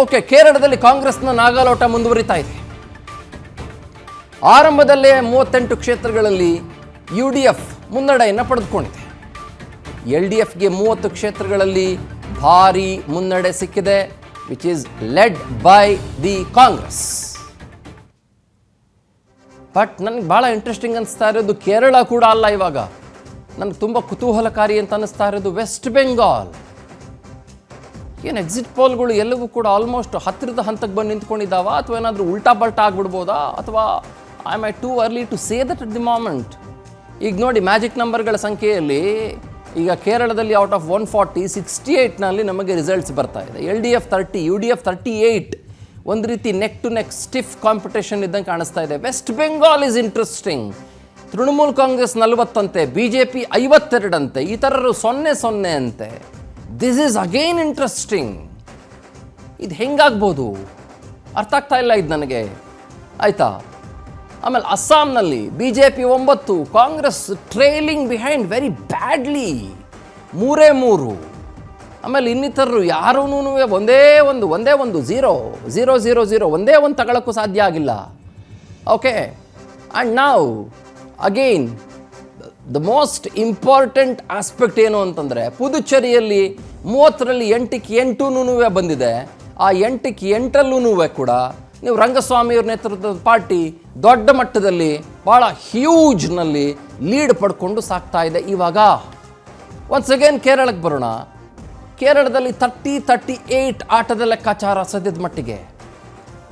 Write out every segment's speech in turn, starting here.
Okay, ಕೇರಳದಲ್ಲಿ ಕಾಂಗ್ರೆಸ್ನ ನಾಗಾಲೋಟ ಮುಂದುವರಿತಾ ಇದೆ. ಆರಂಭದಲ್ಲೇ 38 ಕ್ಷೇತ್ರಗಳಲ್ಲಿ UDF ಮುನ್ನಡೆಯನ್ನು ಪಡೆದುಕೊಂಡಿದೆ. LDFಗೆ 30 ಕ್ಷೇತ್ರಗಳಲ್ಲಿ ಭಾರಿ ಮುನ್ನಡೆ ಸಿಕ್ಕಿದೆ, which is led by the Congress. But ನನಗೆ ಭಾಳ ಇಂಟ್ರೆಸ್ಟಿಂಗ್ ಅನಿಸ್ತಾ ಇರೋದು ಕೇರಳ ಕೂಡ ಅಲ್ಲ. ಇವಾಗ ನನಗೆ ತುಂಬ ಕುತೂಹಲಕಾರಿ ಅಂತ ಅನ್ನಿಸ್ತಾ ಇರೋದು ವೆಸ್ಟ್ ಬೆಂಗಾಲ್. ಏನು ಎಕ್ಸಿಟ್ ಪೋಲ್ಗಳು ಎಲ್ಲವೂ ಕೂಡ ಆಲ್ಮೋಸ್ಟ್ ಹತ್ತಿರದ ಹಂತಕ್ಕೆ ಬಂದು ನಿಂತ್ಕೊಂಡಿದ್ದಾವ, ಅಥವಾ ಏನಾದರೂ ಉಲ್ಟಾ ಪಲ್ಟಾ ಆಗಿಬಿಡ್ಬೋದಾ, ಅಥವಾ I may too early to say that at the moment. ಈಗ ನೋಡಿ, ಮ್ಯಾಜಿಕ್ ನಂಬರ್ಗಳ ಸಂಖ್ಯೆಯಲ್ಲಿ ಈಗ ಕೇರಳದಲ್ಲಿ ಔಟ್ ಆಫ್ 140 68ನಲ್ಲಿ ನಮಗೆ ರಿಸಲ್ಟ್ಸ್ ಬರ್ತಾ ಇದೆ. LDF 30, UDF 38. ಒಂದು ರೀತಿ neck to neck stiff competition ಇದ್ದಂಗೆ ಕಾಣಿಸ್ತಾ ಇದೆ. West Bengal is interesting. ತೃಣಮೂಲ್ ಕಾಂಗ್ರೆಸ್ 40 ಅಂತೆ, BJP 52 ಅಂತೆ, ಇತರರು 0 ಅಂತೆ. This is again interesting. ಇದು ಹೆಂಗಾಗ್ಬೋದು ಅರ್ಥ ಆಗ್ತಾ ಇಲ್ಲ ಇದು ನನಗೆ, ಆಯಿತಾ. ಆಮೇಲೆ ಅಸ್ಸಾಂನಲ್ಲಿ BJP 9, Congress trailing behind very badly 3. ಆಮೇಲೆ ಇನ್ನಿತರರು ಯಾರೂ ಒಂದೇ ಒಂದು 0 ಒಂದೇ ಒಂದು ತಗೊಳ್ಳೋಕ್ಕೂ ಸಾಧ್ಯ ಆಗಿಲ್ಲ. ಓಕೆ, ಆ್ಯಂಡ್ ನಾವು again the most important aspect ಏನು ಅಂತಂದರೆ, ಪುದುಚೇರಿಯಲ್ಲಿ 30ರಲ್ಲಿ 8ಕ್ಕೆ 8 ಬಂದಿದೆ. ಆ 8ಕ್ಕೆ 8ರಲ್ಲೂ ಕೂಡ ನೀವು ರಂಗಸ್ವಾಮಿಯವ್ರ ನೇತೃತ್ವದ ಪಾರ್ಟಿ ದೊಡ್ಡ ಮಟ್ಟದಲ್ಲಿ ಭಾಳ ಹ್ಯೂಜ್ನಲ್ಲಿ ಲೀಡ್ ಪಡ್ಕೊಂಡು ಸಾಕ್ತಾ ಇದೆ. ಇವಾಗ ಒನ್ಸ್ ಅಗೇನ್ ಕೇರಳಕ್ಕೆ ಬರೋಣ. ಕೇರಳದಲ್ಲಿ 38 ಆಟದ ಲೆಕ್ಕಾಚಾರ ಸದ್ಯದ ಮಟ್ಟಿಗೆ.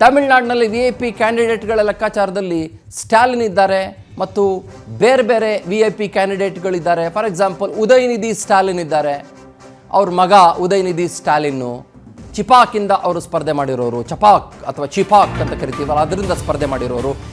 ತಮಿಳುನಾಡಿನಲ್ಲಿ VIP ಕ್ಯಾಂಡಿಡೇಟ್ಗಳ ಲೆಕ್ಕಾಚಾರದಲ್ಲಿ ಸ್ಟಾಲಿನ್ ಇದ್ದಾರೆ ಮತ್ತು ಬೇರೆ ಬೇರೆ VIP ಕ್ಯಾಂಡಿಡೇಟ್ಗಳಿದ್ದಾರೆ. ಫಾರ್ ಎಕ್ಸಾಂಪಲ್ ಉದಯನಿಧಿ ಸ್ಟಾಲಿನ್ ಇದ್ದಾರೆ, ಅವ್ರ ಮಗ ಉದಯನಿಧಿ ಸ್ಟಾಲಿನ್ನು. ಚಿಪಾಕಿಂದ ಅವರು ಸ್ಪರ್ಧೆ ಮಾಡಿರೋರು, ಚಪಾಕ್ ಅಥವಾ ಚಿಪಾಕ್ ಅಂತ ಕರಿತೀವಲ್ಲ, ಅದರಿಂದ ಸ್ಪರ್ಧೆ ಮಾಡಿರೋರು.